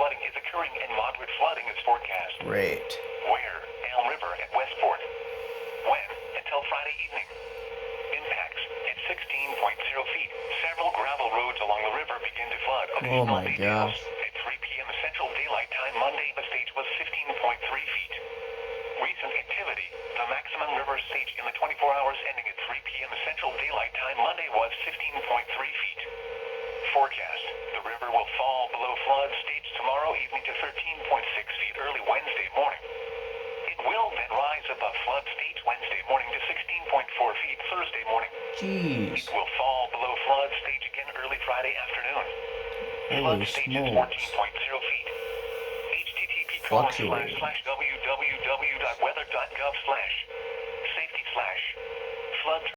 flooding is occurring and moderate flooding is forecast. Great. Where? Elm River at Westport. When? Until Friday evening. Impacts at 16.0 feet. Several gravel roads along the river begin to flood. Oh my Details. gosh. At 3 p.m. Central Daylight Time Monday, the stage was 15.3 feet. Recent activity. The maximum river stage in the 24 hours ending at 3 p.m. Central Daylight Time Monday was 15.3 feet. Forecast. The river will fall below flood stage tomorrow evening to 13.6 feet early Wednesday morning. It will then rise above flood stage Wednesday morning to 16.4 feet Thursday morning. Jeez. It will fall below flood stage again early Friday afternoon. Flood Holy stage is 14.0 smokes. feet. Fluctuating. http://www.weather.gov/safety/flood